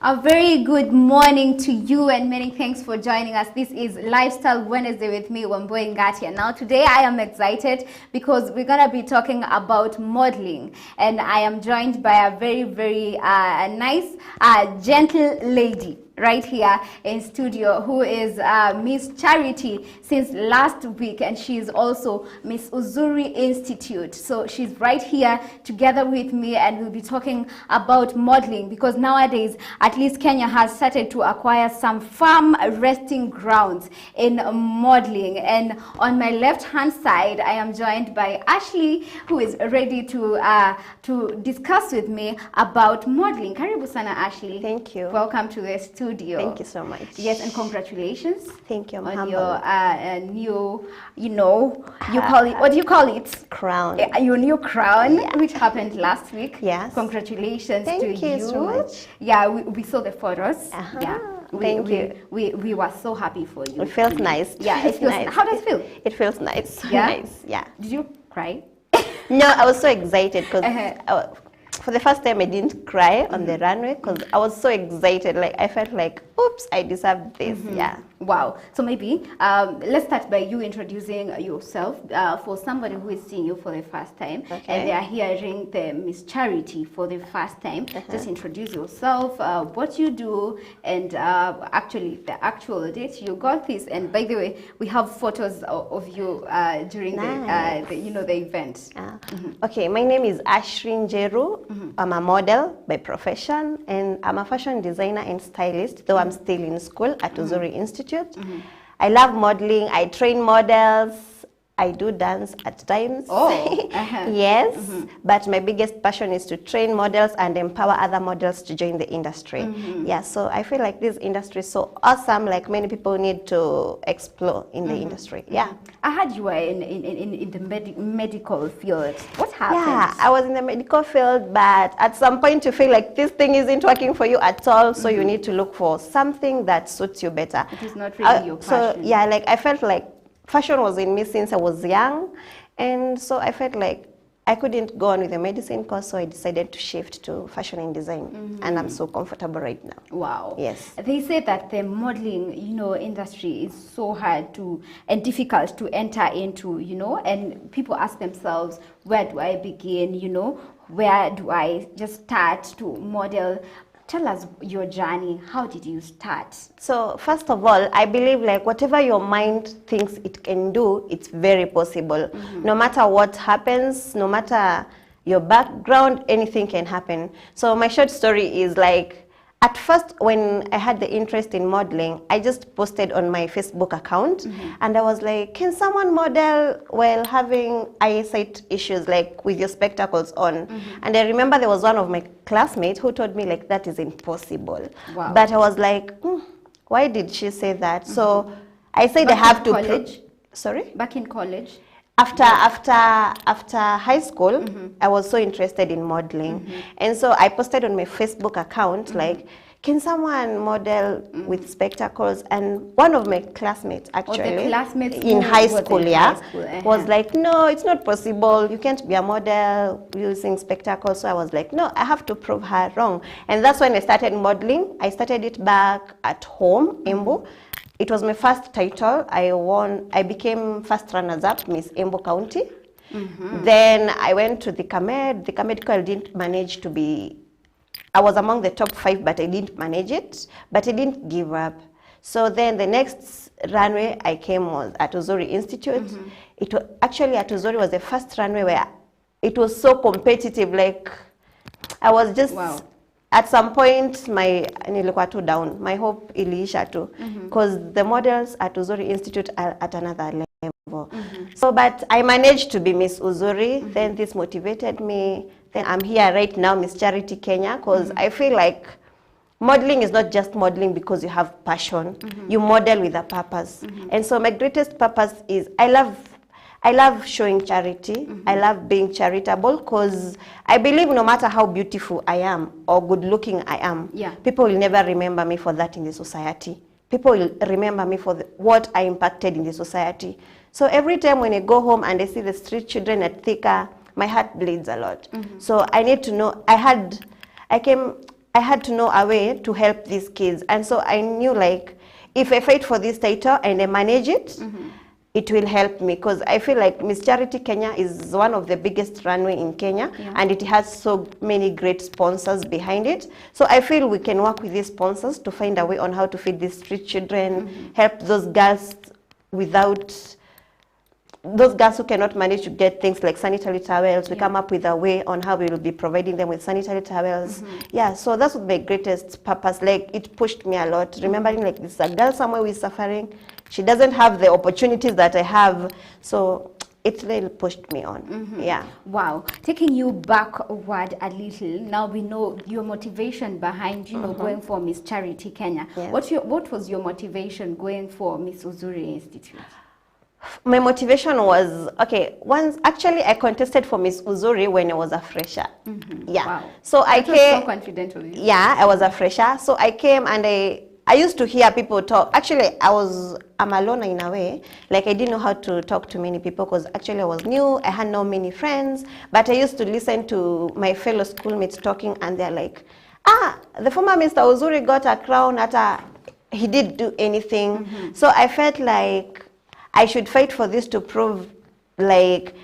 A very good morning to you and many thanks for joining us. This is Lifestyle Wednesday with me, Wambui Ngatia. Now today I am excited because we're going to be talking about modeling, and I am joined by a very nice, gentle lady right here in studio who is Miss Charity since last week, and she is also Miss Uzuri Institute. So she's right here together with me, and we'll be talking about modeling because nowadays at least Kenya has started to acquire some farm resting grounds in modeling. And on my left hand side I am joined by Ashley, who is ready to discuss with me about modeling. Karibu sana Ashley. Thank you. Welcome to the studio. Thank you so much. Yes, and congratulations. Thank you. On your new, you call it, what do you call it? Crown. Your new crown, Yeah. which happened last week. Yes. Congratulations to you. Thank you so much. Yeah, we saw the photos. Yeah. Thank you. We were so happy for you. It feels nice. Yeah, it feels nice. How does it feel? It feels nice. Yeah? Nice. Yeah. Did you cry? No, I was so excited because Uh-huh. for the first time I didn't cry on the runway because I was so excited. Like I felt like, oops, I deserve this. Yeah. Wow. So maybe let's start by you introducing yourself for somebody who is seeing you for the first time, and they are hearing the Miss Charity for the first time. Just introduce yourself, what you do, and actually the actual date you got this. And by the way, we have photos of you during the event. Okay, my name is Ashrin Jeru. I'm a model by profession, and I'm a fashion designer and stylist, though I'm still in school at Uzuri Institute. I love modeling. I train models. I do dance at times. Oh, yes. But my biggest passion is to train models and empower other models to join the industry. Yeah, so I feel like this industry is so awesome. Like many people need to explore in the industry. Yeah. I heard you were in the medical field. What happened? Yeah, I was in the medical field, but at some point you feel like this thing isn't working for you at all, so you need to look for something that suits you better. It is not really your passion. So yeah, like I felt like fashion was in me since I was young, and so I felt like I couldn't go on with the medicine course, so I decided to shift to fashion and design, and I'm so comfortable right now. Wow. Yes. They say that the modeling, industry is so hard and difficult to enter into, and people ask themselves, where do I begin, where do I just start to model? Tell us your journey. How did you start? So first of all, I believe like whatever your mind thinks it can do, it's very possible. No matter what happens, no matter your background, anything can happen. So my short story is like, at first when I had the interest in modeling, I just posted on my Facebook account and I was like, can someone model while having eyesight issues, like with your spectacles on? And I remember there was one of my classmates who told me like, that is impossible. Wow. But I was like, why did she say that? So I said Back I have in to. college? Sorry? Back in college? After high school, I was so interested in modeling. And so I posted on my Facebook account, like, can someone model with spectacles? And one of my classmates, actually, in high school, was like, no, it's not possible. You can't be a model using spectacles. So I was like, no, I have to prove her wrong. And that's when I started modeling. I started it back at home, Embu. It was my first title. I became first runners-up, Miss Embu County. Then I went to the Kamed. The Kamed I didn't manage to be, I was among the top 5, but I didn't manage it. But I didn't give up. So then the next runway I came was at Uzuri Institute. It was, actually at Uzuri was the first runway where it was so competitive. Like I was just... Wow. At some point, nilikuwa too down. My hope iliisha too, because the models at Uzuri Institute are at another level. So, but I managed to be Miss Uzuri. Then this motivated me. Then I'm here right now, Miss Charity Kenya, because I feel like modeling is not just modeling because you have passion. You model with a purpose. And so my greatest purpose is I love showing charity. I love being charitable because I believe no matter how beautiful I am or good looking I am, people will never remember me for that in the society. People will remember me for what I impacted in the society. So every time when I go home and I see the street children at Thika, my heart bleeds a lot. So I need to know, I had to know a way to help these kids. And so I knew, like, if I fight for this title and I manage it, it will help me, because I feel like Miss Charity Kenya is one of the biggest runway in Kenya, and it has so many great sponsors behind it. So I feel we can work with these sponsors to find a way on how to feed these street children, help those girls those girls who cannot manage to get things like sanitary towels. We come up with a way on how we will be providing them with sanitary towels. Yeah, so that's my greatest purpose. Like, it pushed me a lot, remembering like this a girl somewhere who is suffering. She doesn't have the opportunities that I have, so it really pushed me on. Yeah. Wow. Taking you backward a little, now we know your motivation behind, you know, going for Miss Charity Kenya. Yes. What was your motivation going for Miss Uzuri Institute? My motivation was, okay, once actually I contested for Miss Uzuri when I was a fresher. Yeah. Wow. So I was came. so confident of you. Yeah, I was a fresher. So I came and I used to hear people talk. Actually, I'm a loner in a way. Like, I didn't know how to talk to many people because actually I was new. I had not many friends. But I used to listen to my fellow schoolmates talking, and they're like, the former Mr. Uzuri got a crown he didn't do anything. So I felt like I should fight for this to prove like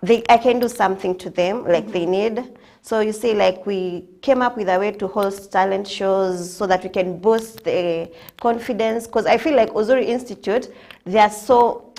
I can do something to them, like they need. So you see, like, we came up with a way to host talent shows so that we can boost the confidence. Because I feel like Uzuri Institute, there's so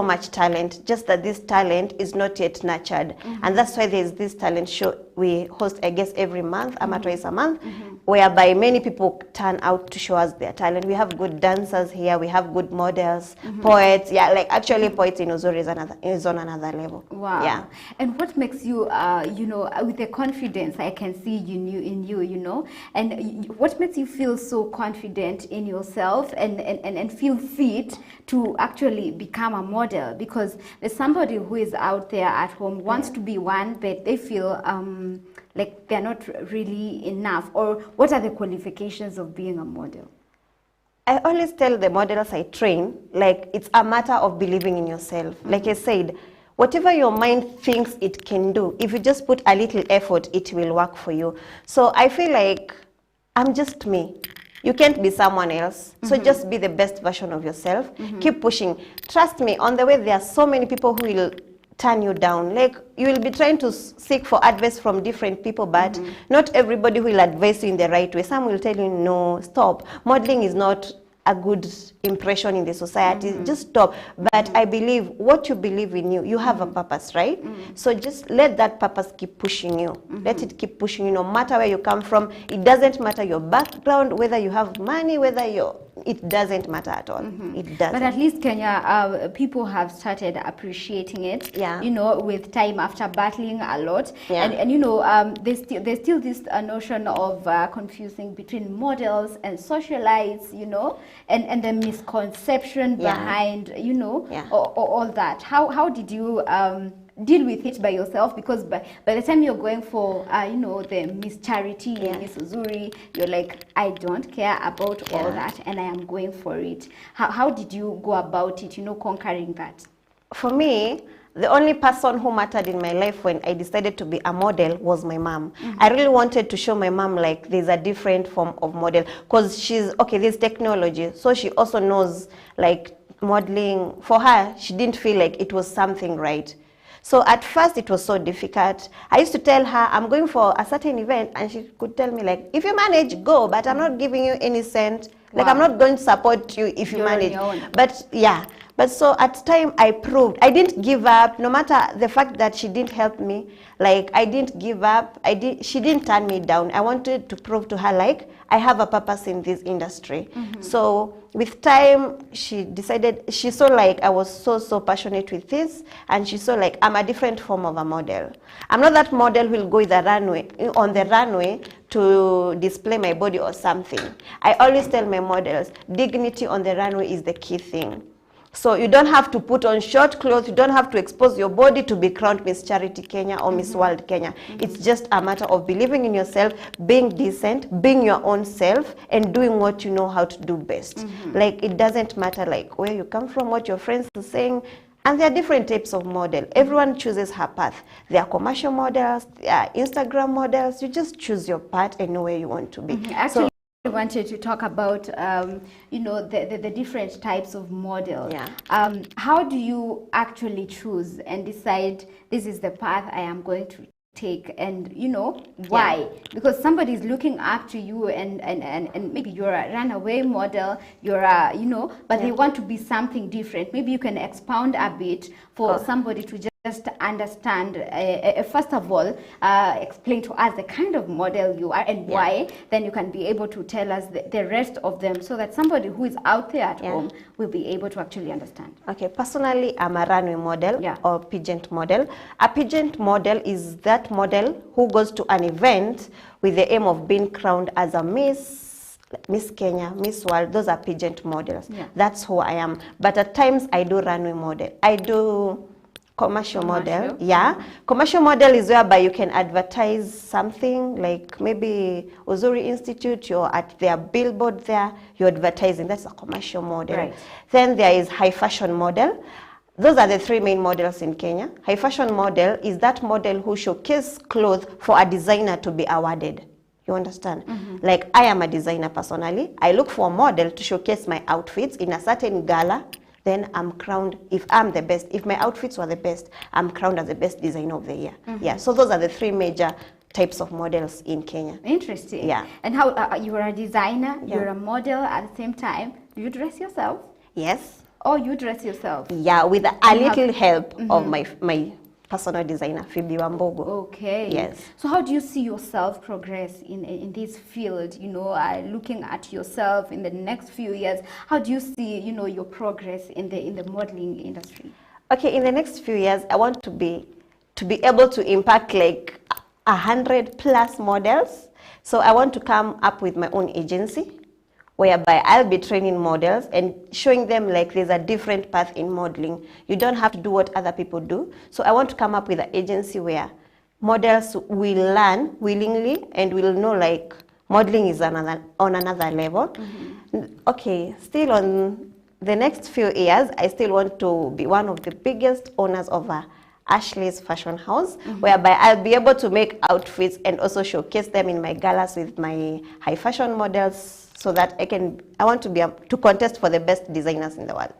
much talent, just that this talent is not yet nurtured. And that's why there's this talent show we host, I guess, every month, twice a month, whereby many people turn out to show us their talent. We have good dancers here, we have good models, poets. Yeah, like, actually poets in Uzuri is on another level. Wow. Yeah. And what makes you, you know, with the confidence I can see in you, you know, and what makes you feel so confident in yourself and feel fit to actually become a model? Because there's somebody who is out there at home, wants to be one, but they feel like they're not really enough. Or what are the qualifications of being a model? I always tell the models I train, like, it's a matter of believing in yourself. Like I said, whatever your mind thinks it can do, if you just put a little effort, it will work for you. So I feel like I'm just me. You can't be someone else. So just be the best version of yourself. Keep pushing. Trust me, on the way, there are so many people who will turn you down. Like, you will be trying to seek for advice from different people, but not everybody will advise you in the right way. Some will tell you, no, stop. Modeling is not a good impression in the society. Just stop. But I believe what you believe in you have a purpose, right? So just let that purpose keep pushing you. Let it keep pushing you, no matter where you come from. It doesn't matter your background, whether you have money, it doesn't matter at all. It doesn't. But at least Kenya, people have started appreciating it. Yeah. You know, with time, after battling a lot. Yeah. And you know, there's still this notion of confusing between models and socialites, you know, and the misconception behind, you know, all that. How did you deal with it by yourself? Because by the time you're going for, you know, the Miss Charity, Miss Uzuri, you're like, I don't care about all that, and I am going for it. How did you go about it, you know, conquering that? For me, the only person who mattered in my life when I decided to be a model was my mom. I really wanted to show my mom, like, there's a different form of model, because there's technology, so she also knows, like, modeling. For her, she didn't feel like it was something right. So at first it was so difficult. I used to tell her, I'm going for a certain event, and she could tell me, like, if you manage, go, but I'm not giving you any cent. Like, I'm not going to support you if you manage. But yeah. But so at time I proved, I didn't give up, no matter the fact that she didn't help me. Like, I didn't give up. She didn't turn me down. I wanted to prove to her, like, I have a purpose in this industry. So with time, she saw, like, I was so passionate with this, and she saw, like, I'm a different form of a model. I'm not that model who will go on the runway to display my body or something. I always tell my models, dignity on the runway is the key thing. So you don't have to put on short clothes, you don't have to expose your body to be crowned Miss Charity Kenya or Miss World Kenya. It's just a matter of believing in yourself, being decent, being your own self, and doing what you know how to do best. Like, it doesn't matter, like, where you come from, what your friends are saying. And there are different types of model. Everyone chooses her path. There are commercial models, there are Instagram models. You just choose your path and know where you want to be. Actually, I wanted to talk about, you know, the different types of model. Yeah. How do you actually choose and decide this is the path I am going to take, and you know why? Yeah. Because somebody is looking up to you, and maybe you're a runaway model, you're a, you know, but they want to be something different. Maybe you can expound a bit for somebody to just understand, first of all, explain to us the kind of model you are and why. Then you can be able to tell us the rest of them, so that somebody who is out there at home will be able to actually understand. Okay, personally, I'm a runway model or pageant model. A pageant model is that model who goes to an event with the aim of being crowned as a Miss Kenya, Miss World. Those are pageant models. That's who I am. But at times I do runway model. I do commercial model. Commercial model is whereby you can advertise something, like maybe Uzuri Institute, you're at their billboard there, you're advertising. That's a commercial model. Then there is high fashion model. Those are the three main models in Kenya. High fashion model is that model who showcase clothes for a designer to be awarded. You understand? Like, I am a designer personally. I look for a model to showcase my outfits in a certain gala. Then I'm crowned, if I'm the best, if my outfits were the best, I'm crowned as the best designer of the year. Yeah, so those are the three major types of models in Kenya. Interesting. Yeah. And how, you're a designer, you're a model at the same time. Do you dress yourself? Yes. Oh, you dress yourself? Yeah, with a little help of my personal designer, Phoebe Wambogo. Okay. Yes. So how do you see yourself progress in this field? You know, looking at yourself in the next few years, how do you see, you know, your progress in the modeling industry? Okay, in the next few years, I want to be able to impact like 100+ models. So I want to come up with my own agency, whereby I'll be training models and showing them like there's a different path in modeling. You don't have to do what other people do. So I want to come up with an agency where models will learn willingly and will know like modeling is on another level. Okay, still on the next few years, I still want to be one of the biggest owners of Ashley's Fashion House, whereby I'll be able to make outfits and also showcase them in my galas with my high fashion models, so that I want to be to contest for the best designers in the world.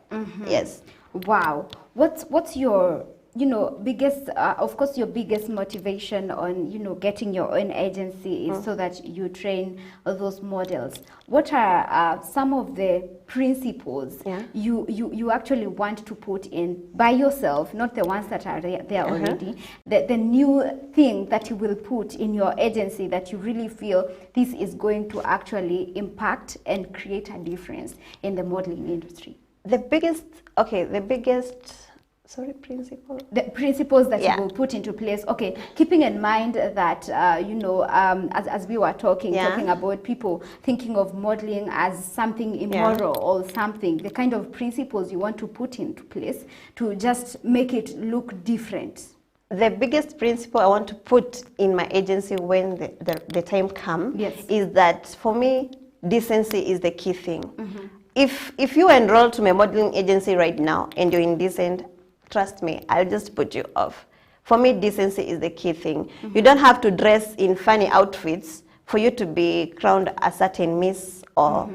Yes. Wow. What's your, you know, biggest, of course, your biggest motivation on, you know, getting your own agency is so that you train those models. What are some of the principles you actually want to put in by yourself, not the ones that are there already, the new thing that you will put in your agency that you really feel this is going to actually impact and create a difference in the modeling industry? The biggest principle? The principles that you will put into place. Okay, keeping in mind that, you know, as we were talking about people thinking of modeling as something immoral or something, the kind of principles you want to put into place to just make it look different. The biggest principle I want to put in my agency when the time comes is that, for me, decency is the key thing. If you enroll to my modeling agency right now and you're indecent, trust me, I'll just put you off. For me, decency is the key thing. You don't have to dress in funny outfits for you to be crowned a certain miss or,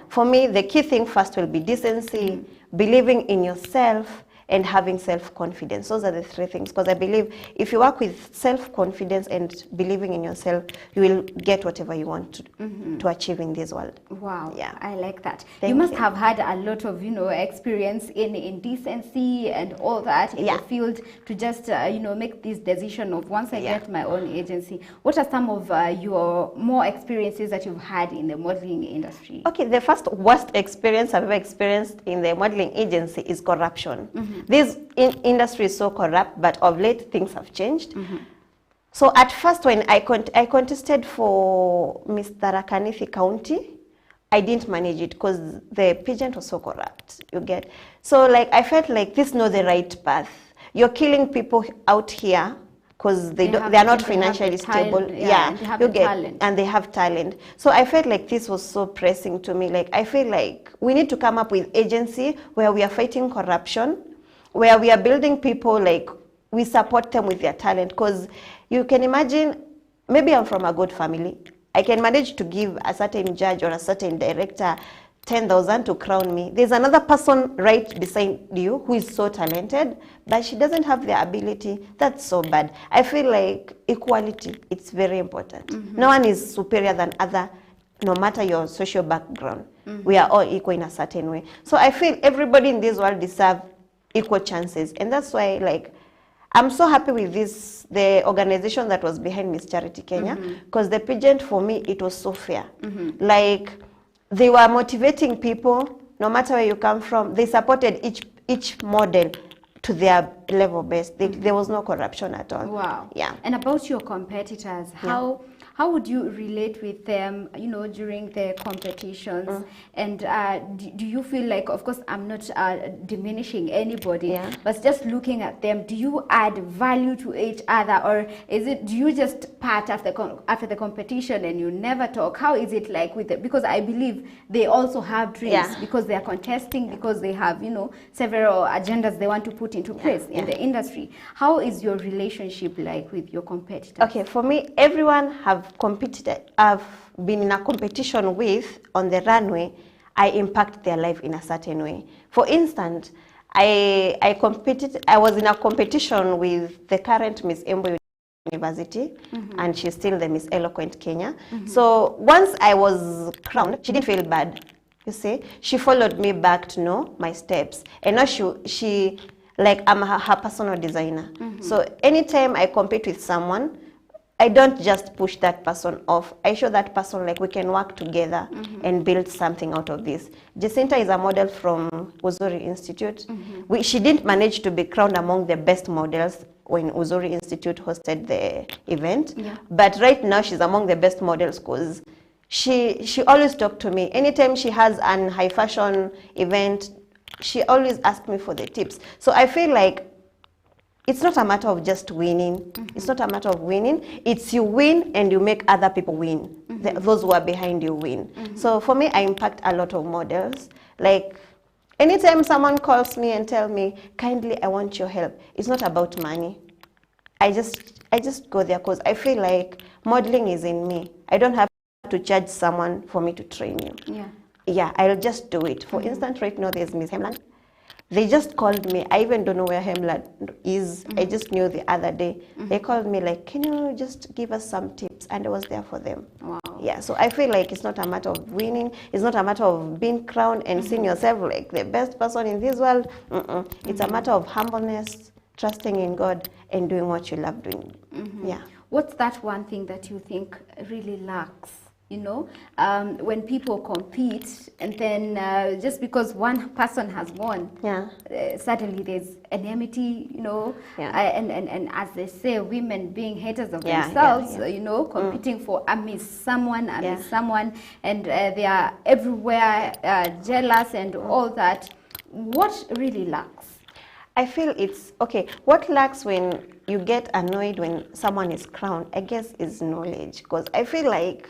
for me, the key thing first will be decency, believing in yourself, and having self-confidence. Those are the three things, because I believe if you work with self-confidence and believing in yourself, you will get whatever you want to achieve in this world. Wow, I like that. Thank you must have had a lot of, you know, experience in decency and all that in the field to just, you know, make this decision of once I get my own agency. What are some of your more experiences that you've had in the modeling industry? Okay, the first worst experience I've ever experienced in the modeling agency is corruption. This industry is so corrupt, but of late things have changed. So at first, when I contested for Miss Tharaka Nithi County, I didn't manage it because the pageant was so corrupt, you get. So like, I felt like this is not the right path. You're killing people out here because they are not financially stable. And they have talent. So I felt like this was so pressing to me. Like, I feel like we need to come up with agency where we are fighting corruption, where we are building people, like we support them with their talent, because you can imagine, maybe I'm from a good family. I can manage to give a certain judge or a certain director 10,000 to crown me. There's another person right beside you who is so talented, but she doesn't have the ability. That's so bad. I feel like equality, it's very important. No one is superior than other, no matter your social background. We are all equal in a certain way. So I feel everybody in this world deserves equal chances. And that's why, like, I'm so happy with this, the organization that was behind Miss Charity Kenya, because the pageant for me, it was so fair. Like, they were motivating people, no matter where you come from. They supported each model to their level best. There was no corruption at all. Wow. Yeah. And about your competitors, how would you relate with them, you know, during the competitions? And do you feel like, of course, I'm not diminishing anybody, but just looking at them, do you add value to each other, or do you just part after the competition and you never talk? How is it like with it? Because I believe they also have dreams, because they are contesting, because they have, you know, several agendas they want to put into place in the industry. How is your relationship like with your competitors? Okay, for me, everyone I've been in a competition with on the runway, I impact their life in a certain way. For instance, I was in a competition with the current Miss Embu University, and she's still the Miss Eloquent Kenya. So once I was crowned, she didn't feel bad. You see, she followed me back to know my steps, and now she like, I'm her personal designer. So anytime I compete with someone, I don't just push that person off. I show that person, like, we can work together and build something out of this. Jacinta is a model from Uzuri Institute. She didn't manage to be crowned among the best models when Uzuri Institute hosted the event. But right now she's among the best models, because she always talks to me. Anytime she has an high fashion event, she always asks me for the tips. So I feel like it's not a matter of just winning. It's not a matter of winning. It's you win and you make other people win. Those who are behind you win. So for me, I impact a lot of models. Like, anytime someone calls me and tell me, kindly, I want your help, it's not about money. I just go there because I feel like modeling is in me. I don't have to charge someone for me to train you. Yeah, I'll just do it. For instance, right now there's Miss Hemland. They just called me. I even don't know where Hemland is. I just knew the other day. They called me like, can you just give us some tips? And I was there for them. Wow. Yeah, so I feel like it's not a matter of winning. It's not a matter of being crowned and seeing yourself like the best person in this world. It's a matter of humbleness, trusting in God, and doing what you love doing. Yeah. What's that one thing that you think really lacks? You know, when people compete, and then just because one person has won, suddenly there's enmity, you know, and as they say, women being haters of themselves, you know, competing for a miss someone, and they are everywhere jealous and all that. What really lacks? I feel it's, okay, what lacks when you get annoyed when someone is crowned, I guess, is knowledge. Because I feel like,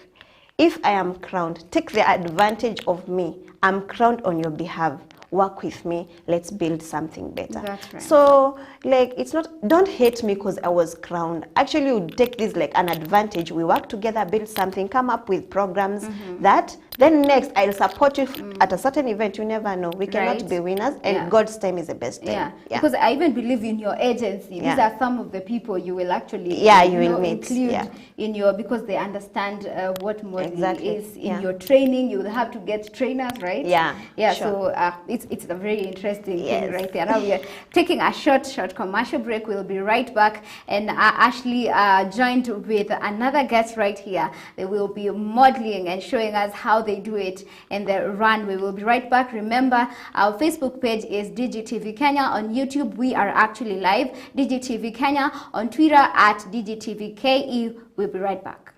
if I am crowned, take the advantage of me. I'm crowned on your behalf. Work with me. Let's build something better. That's right. So, like, it's not, don't hate me because I was crowned. Actually, you take this like an advantage. We work together, build something, come up with programs that then next I'll support you at a certain event. You never know. We cannot be winners, and God's time is the best time. Because I even believe in your agency. These are some of the people you will actually you will meet. Include in your, because they understand what modeling is. In your training, you will have to get trainers, right? Sure. So it's a very interesting thing right there. Now we are taking a short commercial break. We'll be right back, and Ashley joined with another guest right here. They will be modeling and showing us how they do it in the run. We will be right back. Remember, our Facebook page is DigiTV Kenya. On YouTube, we are actually live. DigiTV Kenya. On Twitter at DigiTVKE. We'll be right back.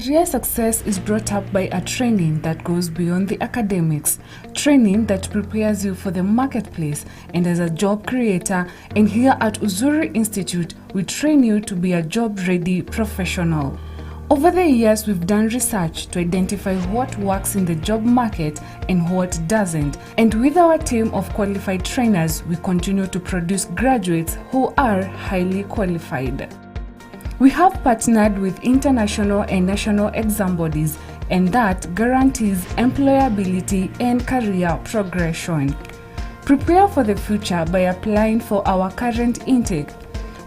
career success is brought up by a training that goes beyond the academics, training that prepares you for the marketplace and as a job creator. And here at Uzuri Institute, we train you to be a job-ready professional. Over the years, we've done research to identify what works in the job market and what doesn't. And with our team of qualified trainers, we continue to produce graduates who are highly qualified. We have partnered with international and national exam bodies, and that guarantees employability and career progression. Prepare for the future by applying for our current intake.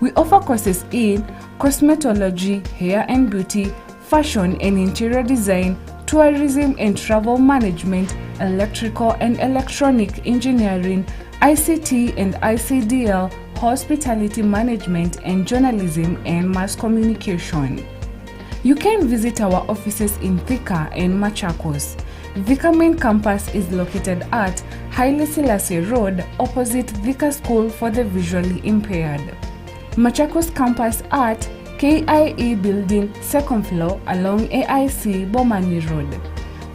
We offer courses in cosmetology, hair and beauty, fashion and interior design, tourism and travel management, electrical and electronic engineering, ICT and ICDL, hospitality management, and journalism and mass communication. You can visit our offices in Thika and Machakos. Thika main campus is located at Haile Selassie Road, opposite Thika School for the Visually Impaired. Machakos campus at KIE Building, 2nd floor along AIC Bomani Road.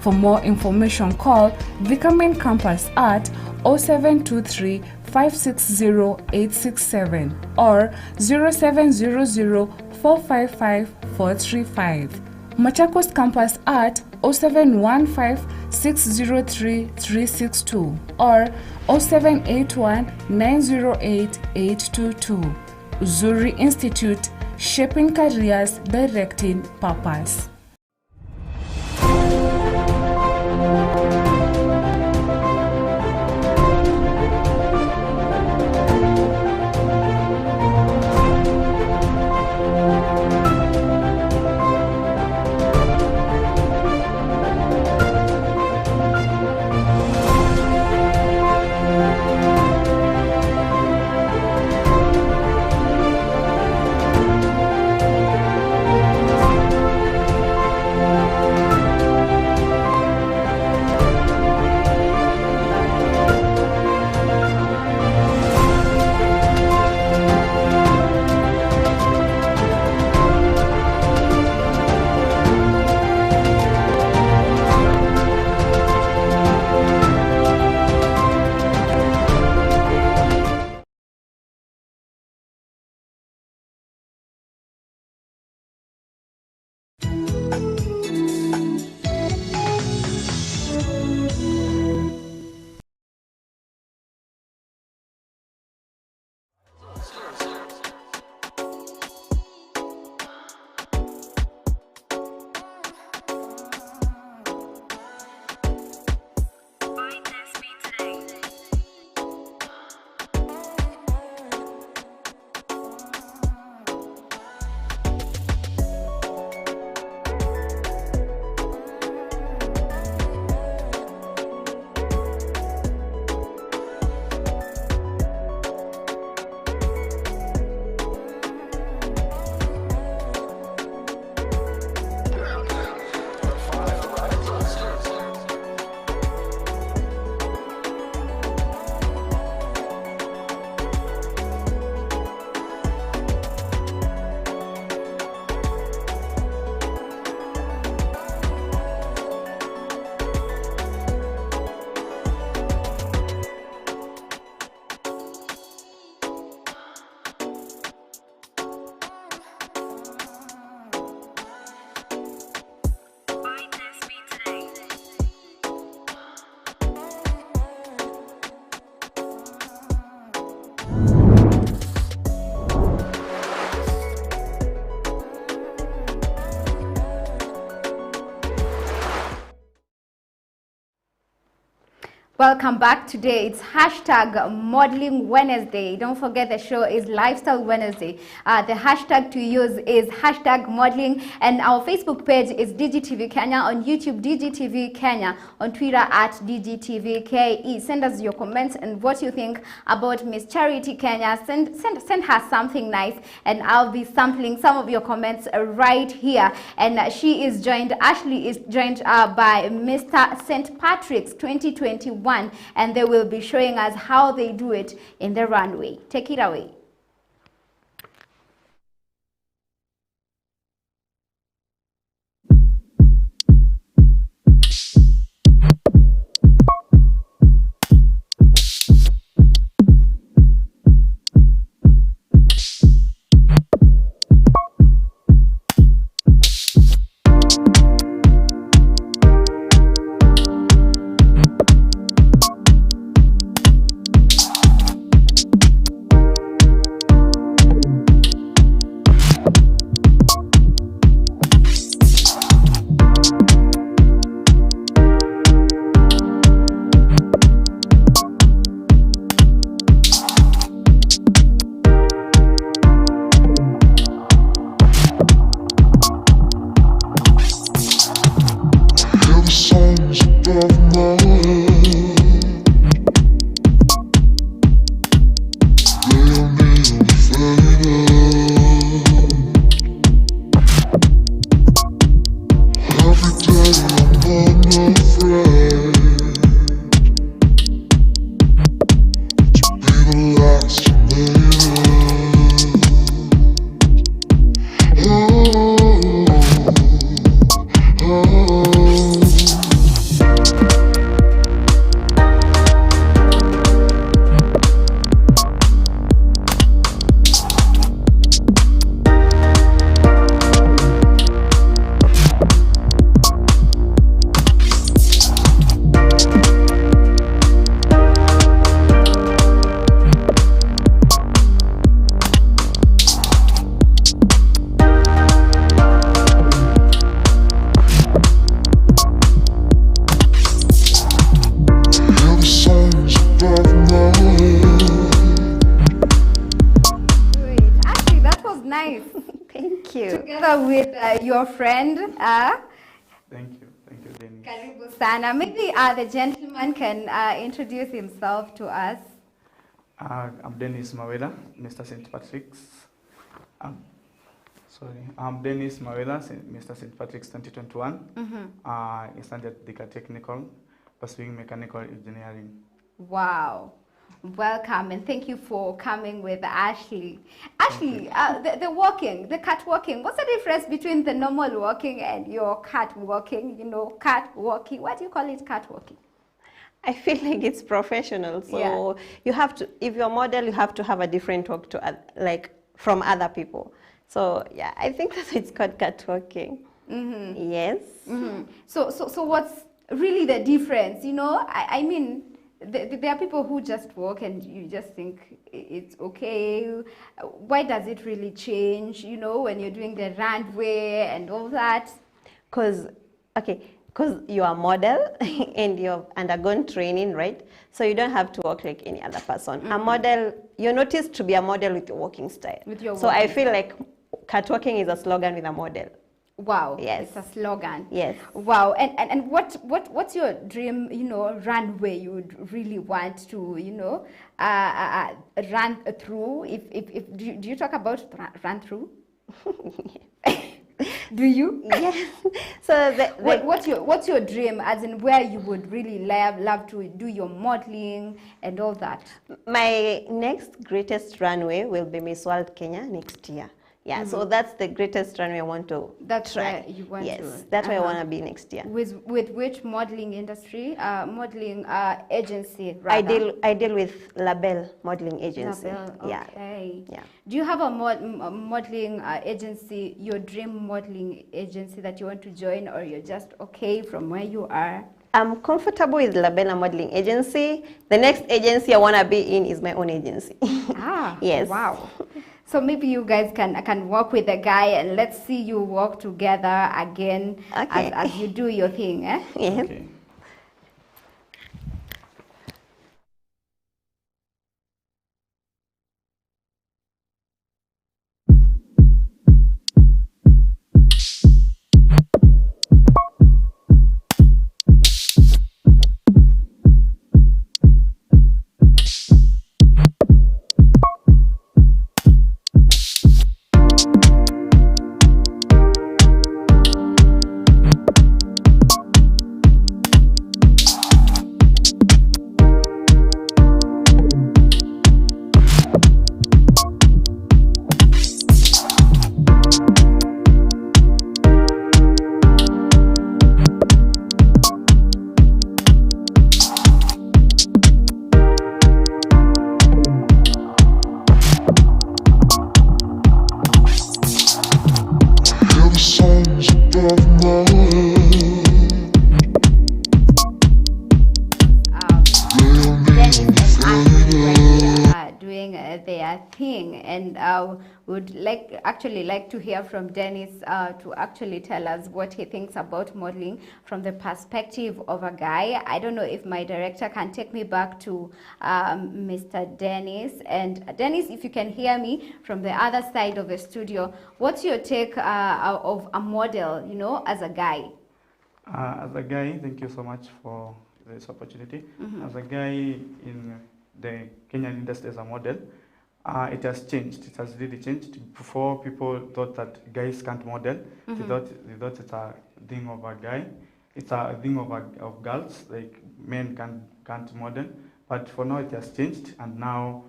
For more information, call Thika main campus at 0723 560 867 or 0700 455 435. Machakos campus at 0715 603 362 or 0781 908 822. Uzuri Institute, shaping careers, directing purpose. Welcome back. Today it's hashtag Modeling Wednesday. Don't forget the show is Lifestyle Wednesday. The hashtag to use is hashtag modeling, and our Facebook page is DGTV Kenya, on YouTube DGTV Kenya, on Twitter at DGTVKE. Send us your comments and what you think about Miss Charity Kenya. Send her something nice, and I'll be sampling some of your comments right here. And Ashley is joined by Mr. St. Patrick's 2021, and they will be showing us how they do it in the runway. Take it away. Great. Actually, that was nice. Thank you. Together with your friend, Thank you, Dennis. Karibu Sana. Maybe the gentleman can introduce himself to us. I'm Dennis Mawela, Mr. St. Patrick's. I'm Dennis Mawela, Mr. St. Patrick's 2021. I studied Thika Technical, pursuing mechanical engineering. Wow. Welcome and thank you for coming with Ashley. Ashley, the walking, the cat walking, what's the difference between the normal walking and your cat walking? You know, cat walking. What do you call it, cat walking? I feel like it's professional. So you have to, if you're a model, you have to have a different walk to like from other people. So yeah, I think that's why it's called catwalking. Yes. So what's really the difference? You know, I mean, there are people who just walk and you just think it's okay. Why does it really change, you know, when you're doing the runway and all that? Because you're a model and you've undergone training, right? So you don't have to walk like any other person. A model, you're noticed to be a model with your walking style. So I feel like catwalking is a slogan with a model. Wow. Yes. It's a slogan. Yes. Wow. And what's your dream, you know, runway you would really want to, you know, run through? If do you talk about run through? Do you? Yes. So what's your dream, as in where you would really love to do your modeling and all that? my next greatest runway will be Miss World Kenya next year. Yeah, so that's the greatest runway I want to That's try. where you want yes, to. that's where I want to be next year. With which modeling industry, modeling agency rather? I deal with Label Modeling Agency. Label, okay. Yeah. Do you have a modeling agency, your dream modeling agency that you want to join, or you're just okay from where you are? I'm comfortable with Labella Modeling Agency. The next agency I want to be in is my own agency. Yes. Wow. So maybe you guys can work with a guy and let's see you work together again as you do your thing. Eh? Yeah. Okay. Their thing, and would like to hear from Dennis to actually tell us what he thinks about modeling from the perspective of a guy. I don't know if my director can take me back to Mr. Dennis. And Dennis, if you can hear me from the other side of the studio, what's your take of a model, you know, as a guy? As a guy, thank you so much for this opportunity. As a guy in the Kenyan industry as a model, it has changed. It has really changed. Before, people thought that guys can't model. They thought it's a thing of a guy. It's a thing of girls. Like men can't model. But for now, it has changed, and now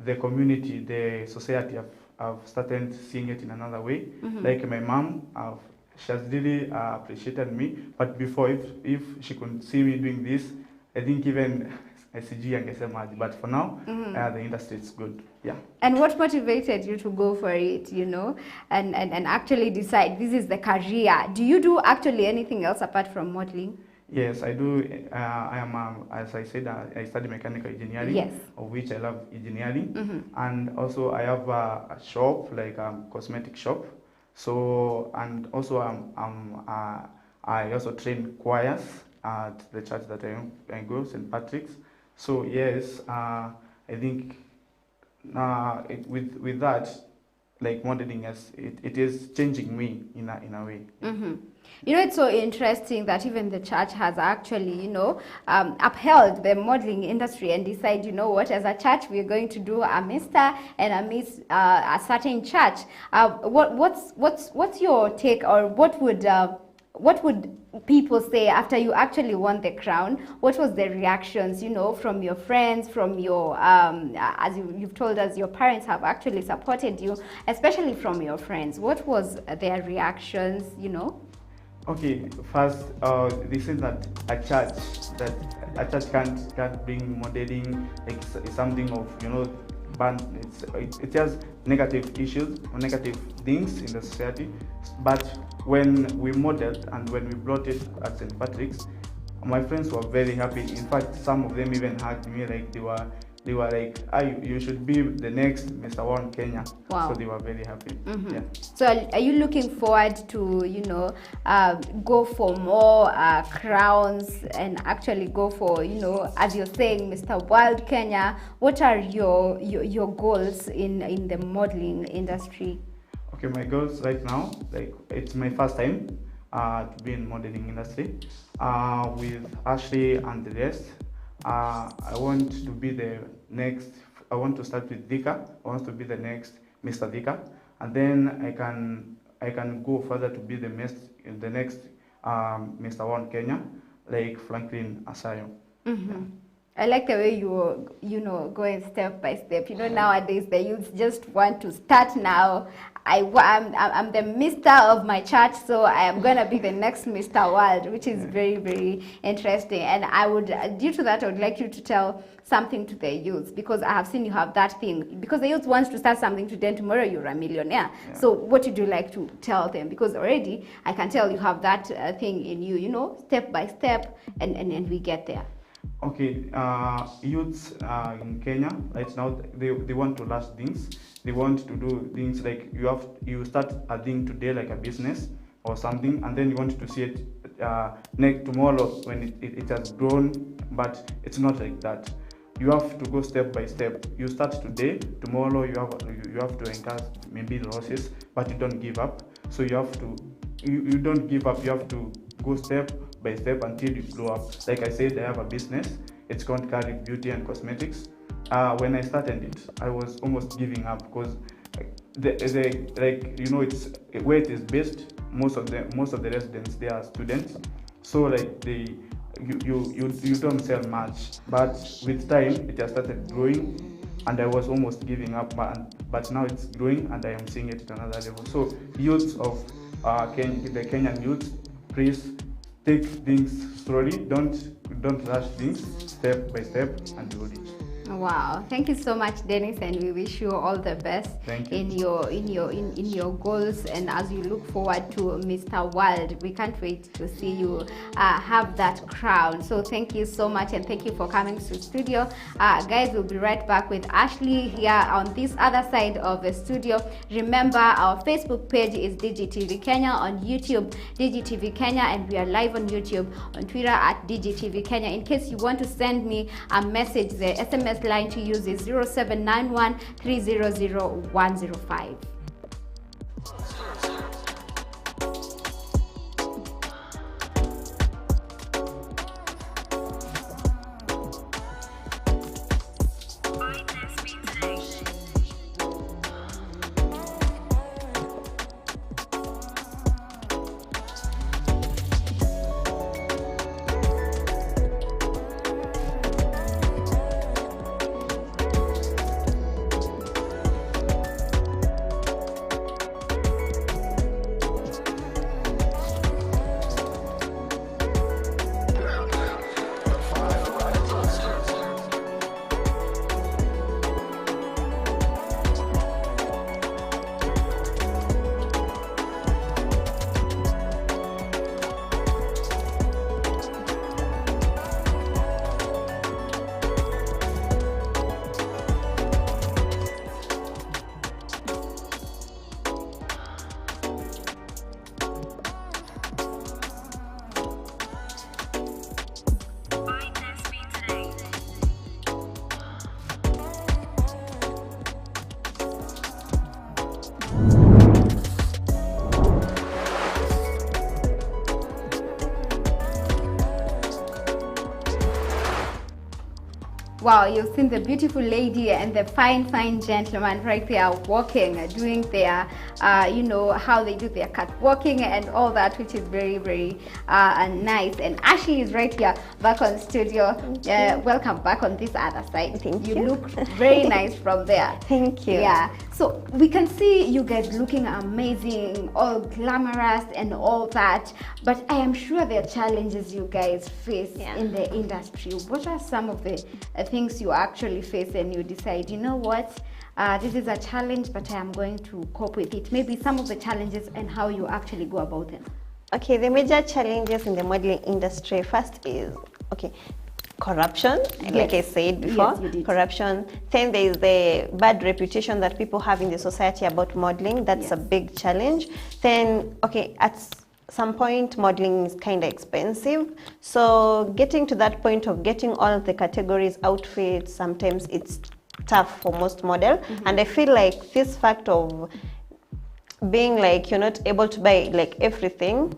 the community, the society have started seeing it in another way. Like my mom, she has really appreciated me. But before, if she could see me doing this, I think even SCG and SMRG, but for now, the industry is good. Yeah. And what motivated you to go for it, you know, and actually decide this is the career? Do you do actually anything else apart from modeling? Yes, I do. I am, as I said, I study mechanical engineering, yes, of which I love engineering. And also I have a shop, like a cosmetic shop. So, and also I also train choirs at the church that I go, St. Patrick's. So yes, I think with that, like modeling, as it is changing me in a way. You know, it's so interesting that even the church has actually, you know, upheld the modeling industry and decide, you know what, as a church, we're going to do a Mr. and a Miss a certain church. What's your take, or what would people say after you actually won the crown? What was the reactions, you know, from your friends, from your, as you've told us, your parents have actually supported you, especially from your friends. What was their reactions, you know? Okay, first, they say that a church can't bring modeling, like it's something of, you know, it has negative issues or negative things in the society. But when we modeled and when we brought it at St. Patrick's, my friends were very happy. In fact, some of them even hugged me, like they were like, you should be the next Mr. One Kenya. Wow. So they were very happy. Yeah. So are you looking forward to, you know, go for more crowns and actually go for, you know, as you're saying, Mr. World Kenya? What are your goals in the modeling industry? Okay, my goals right now, like it's my first time to be in modeling industry with Ashley and the rest. I want to be the next. I want to start with Vika. I want to be the next Mr. Vika, and then I can go further to be the next Mr. One Kenya, like Franklin Asayo. Yeah. I like the way you know, going step by step. You know, nowadays the youth just want to start now. I'm the Mister of my church, so I am gonna be the next Mr. World, which is very, very interesting. And I would, due to that, I would like you to tell something to the youth, because I have seen you have that thing. Because the youth wants to start something today, and tomorrow you're a millionaire. Yeah. So what would you like to tell them? Because already I can tell you have that thing in you. You know, step by step, and we get there. Okay, youths in Kenya right now, they want to learn things. They want to do things like you start a thing today, like a business or something, and then you want to see it tomorrow when it has grown. But it's not like that. You have to go step by step. You start today, tomorrow you have to encounter maybe losses, but you don't give up. So you don't give up. You have to go step by step until you blow up. Like I said, I have a business. It's called Carrick Beauty and Cosmetics. When I started it, I was almost giving up because it's where it is based. Most of the residents, they are students, so like you don't sell much. But with time, it has started growing, and I was almost giving up. But now it's growing, and I am seeing it at another level. So youths of the Kenyan youth, please take things slowly. Don't rush things. Step by step, and you will reach. Wow, thank you so much, Dennis, and we wish you all the best in your goals, and as you look forward to Mr. World. We can't wait to see you have that crown. So thank you so much, and thank you for coming to the studio. Guys, we'll be right back with Ashley here on this other side of the studio. Remember, our Facebook page is DigiTV Kenya, on YouTube DigiTV Kenya, and we are live on YouTube, on Twitter at DigiTV Kenya. In case you want to send me a message, the SMS line to use is 0791 300 105. Wow, you've seen the beautiful lady and the fine gentleman right there walking, doing their, you know, how they do their catwalking and all that, which is very nice. And Ashley is right here back on studio. Welcome back on this other side. Thank you. You look very nice from there. Thank you. Yeah. So we can see you guys looking amazing, all glamorous and all that. But I am sure there are challenges you guys face in the industry. What are some of the things you actually face and you decide, you know what, this is a challenge, but I am going to cope with it? Maybe some of the challenges and how you actually go about them. Okay, the major challenges in the modeling industry first is, okay, corruption, like I said before. Yes, you did. Corruption. Then there is the bad reputation that people have in the society about modeling. That's a big challenge. Then, okay, at some point modeling is kind of expensive, so getting to that point of getting all of the categories, outfits, sometimes it's tough for most model. And I feel like this fact of being like you're not able to buy like everything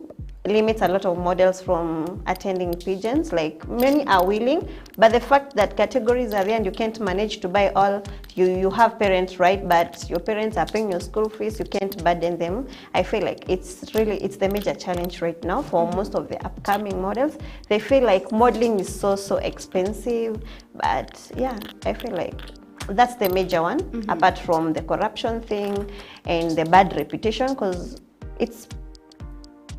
limits a lot of models from attending pageants. Like many are willing, but the fact that categories are there and you can't manage to buy all, you have parents, right? But your parents are paying your school fees, you can't burden them. I feel like it's the major challenge right now for most of the upcoming models. They feel like modeling is so expensive, but yeah, I feel like that's the major one, apart from the corruption thing and the bad reputation, because it's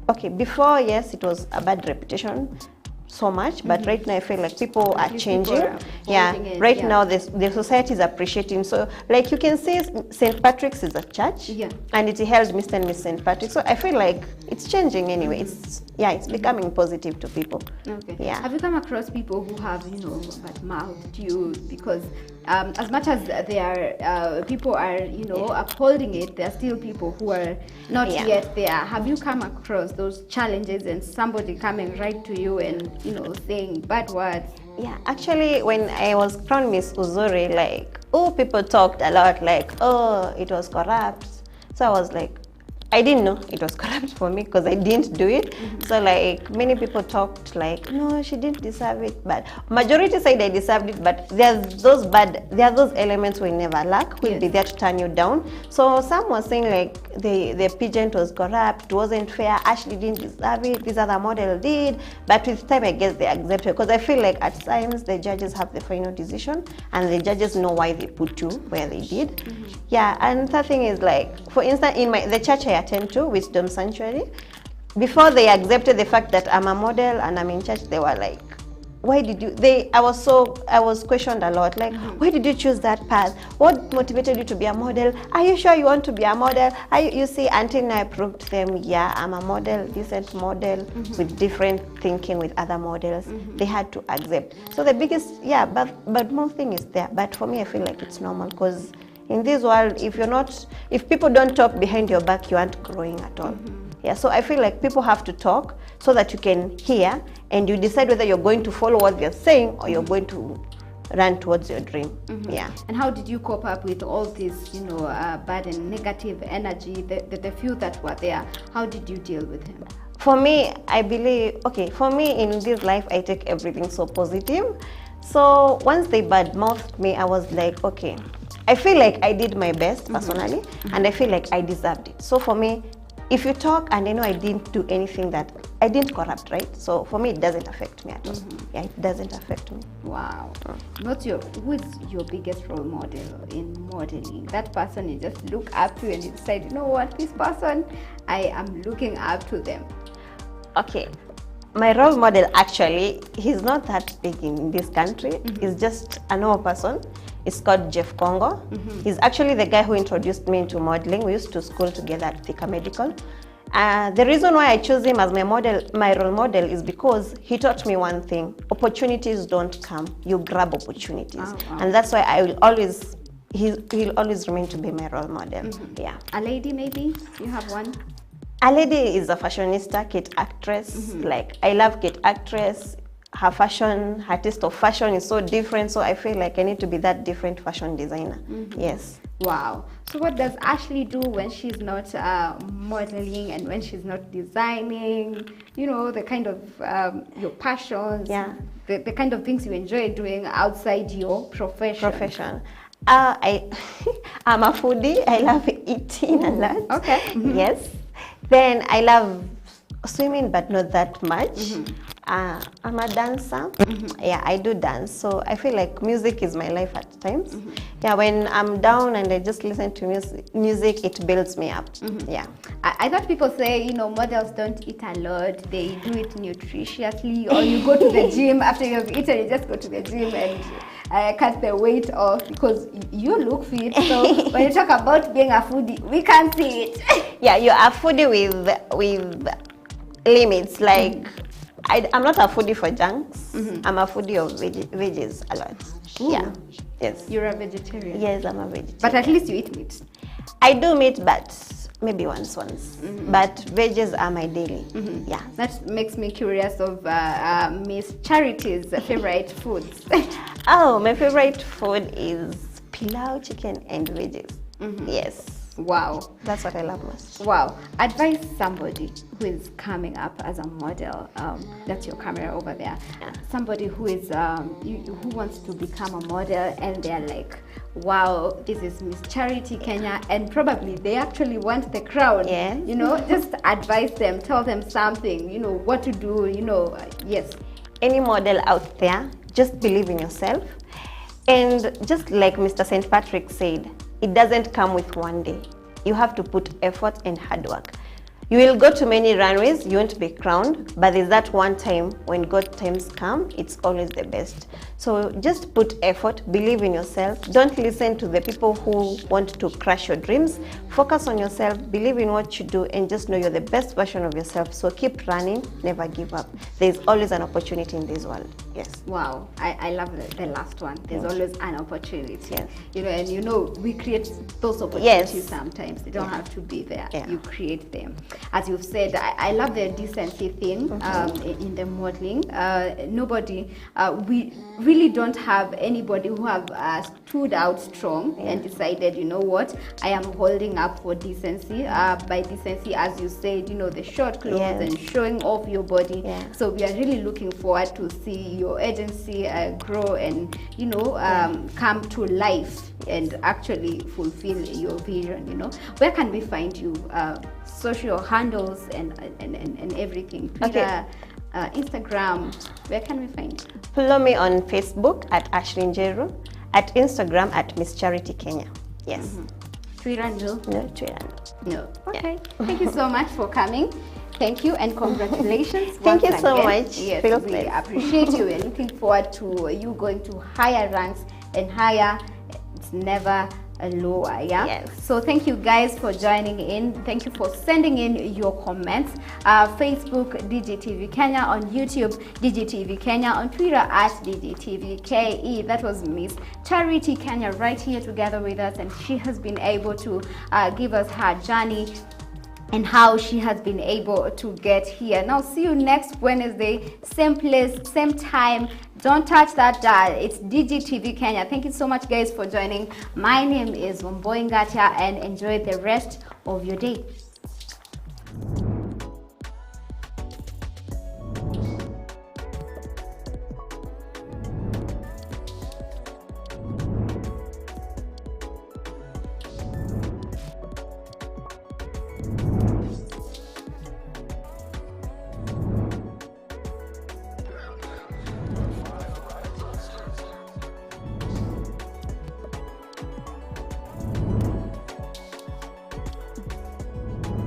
okay, before, yes, it was a bad reputation so much, but right now I feel like people are changing. Right now the society is appreciating. So like you can see St. Patrick's is a church, and it held Mr. and Miss St. Patrick. So I feel like it's changing anyway. It's becoming positive to people. Okay. Yeah. Have you come across people who have, you know, bad mouthed you? Because as much as there are people are, you know, upholding it, there are still people who are not yet there. Have you come across those challenges and somebody coming right to you and, you know, saying bad words? Yeah, actually, when I was crowned Miss Uzuri, like, people talked a lot, like, it was corrupt. So I was like, I didn't know it was corrupt for me because I didn't do it. So like many people talked like, no, she didn't deserve it. But majority said I deserved it, but there are those elements we never lack, who will be there to turn you down. So some were saying like the pageant was corrupt, it wasn't fair, Ashley didn't deserve it, this other model did. But with time, I guess they accept it, because I feel like at times the judges have the final decision and the judges know why they put you where they did. Yeah, and another thing is like, for instance, in the church I attend to, Wisdom Sanctuary, before they accepted the fact that I'm a model and I'm in church, they were like, why did you, I was questioned a lot, like, why did you choose that path? What motivated you to be a model? Are you sure you want to be a model? You see, until now I proved to them, yeah, I'm a model, decent model, with different thinking with other models. They had to accept. So the biggest, but more thing is there. But for me, I feel like it's normal, because in this world, if people don't talk behind your back, you aren't growing at all. Yeah, so I feel like people have to talk so that you can hear and you decide whether you're going to follow what they're saying or you're going to run towards your dream. Yeah. And how did you cope up with all this, you know, bad and negative energy, the few that were there? How did you deal with them? For me, I believe, for me in this life, I take everything so positive. So once they badmouthed me, I was like, okay, I feel like I did my best personally, and I feel like I deserved it. So for me, if you talk and I know I didn't do anything that I didn't corrupt, right? So for me, it doesn't affect me at all. Yeah, it doesn't affect me. Wow. Who is your biggest role model in modeling? That person you just look up to and you decide, you know what, this person, I am looking up to them. Okay. My role model, actually, he's not that big in this country. He's just a normal person. It's called Jeff Congo. He's actually the guy who introduced me into modeling. We used to school together at Thika Medical. The reason why I chose him as my role model is because he taught me one thing: opportunities don't come, you grab opportunities. And that's why I will always, he'll always remain to be my role model. Yeah. A lady, maybe? You have one? A lady is a fashionista, Kate actress. Like, I love Kate actress. Her fashion, her taste of fashion is so different, so I feel like I need to be that different fashion designer. Yes. Wow. So what does Ashley do when she's not modeling and when she's not designing? You know, the kind of your passions, Yeah. the kind of things you enjoy doing outside your profession. I'm a foodie. I love eating a lot. Okay. Yes. Then I love swimming, but not that much. I'm a dancer. Yeah, I do dance. So I feel like music is my life at times. Yeah, when I'm down and I just listen to music, it builds me up. Yeah. I thought people say, you know, models don't eat a lot. They do it nutritiously, or you go to the gym after you've eaten, you just go to the gym and cut the weight off, because you look fit. So when you talk about being a foodie, we can't see it. Yeah, you're a foodie with limits. Like, I'm not a foodie for junks. I'm a foodie of veggies a lot. Ooh. Yeah. Yes. You're a vegetarian. Yes, I'm a vegetarian. But at least you eat meat. I do meat, but maybe once. But veggies are my daily. Yeah. That makes me curious of Miss Charity's favorite foods. Oh, my favorite food is pilau, chicken, and veggies. Yes. Wow. That's what I love most. Wow. Advise somebody who is coming up as a model. That's your camera over there. Yeah. Somebody who is who wants to become a model, and they're like, wow, this is Miss Charity Kenya, and probably they actually want the crown. Yeah. You know, just advise them, tell them something, you know, what to do, you know. Yes. Any model out there, just believe in yourself. And just like Mr. St. Patrick said, it doesn't come with one day. You have to put effort and hard work. You will go to many runways, you won't be crowned, but there's that one time when God times come, it's always the best. So just put effort, believe in yourself. Don't listen to the people who want to crush your dreams. Focus on yourself, believe in what you do, and just know you're the best version of yourself. So keep running, never give up. There's always an opportunity in this world. Yes. Wow, I love the last one. There's always an opportunity. Yes. You know, and you know, we create those opportunities sometimes. They don't have to be there. Yeah. You create them. As you've said, I love the decency thing in the modeling. Nobody, we really don't have anybody who have stood out strong and decided, you know what, I am holding up for decency. By decency, as you said, you know, the short clothes and showing off your body. Yeah. So we are really looking forward to see your agency grow and, you know, come to life and actually fulfill your vision. You know, where can we find you? Social handles and everything. Twitter, Instagram. Where can we find you? Follow me on Facebook at Ashley Njeru, at Instagram at Miss Charity Kenya. Yes. Twitter, no? No, Twitter. No. Okay. Thank you so much for coming. Thank you and congratulations. Thank you so again. much. Yes, Feel we blessed. appreciate you. We're looking forward to you going to higher ranks and higher. It's never a lower. Yeah. Yes. So thank you guys for joining in. Thank you for sending in your comments. Facebook DGTV Kenya, on YouTube DGTV Kenya, on Twitter at DGTV KE. That was Miss Charity Kenya right here together with us, and she has been able to give us her journey and how she has been able to get here. Now, see you next Wednesday, same place, same time. Don't touch that dial. It's DGTV Kenya. Thank you so much, guys, for joining. My name is Wamboi Ngatia, and enjoy the rest of your day.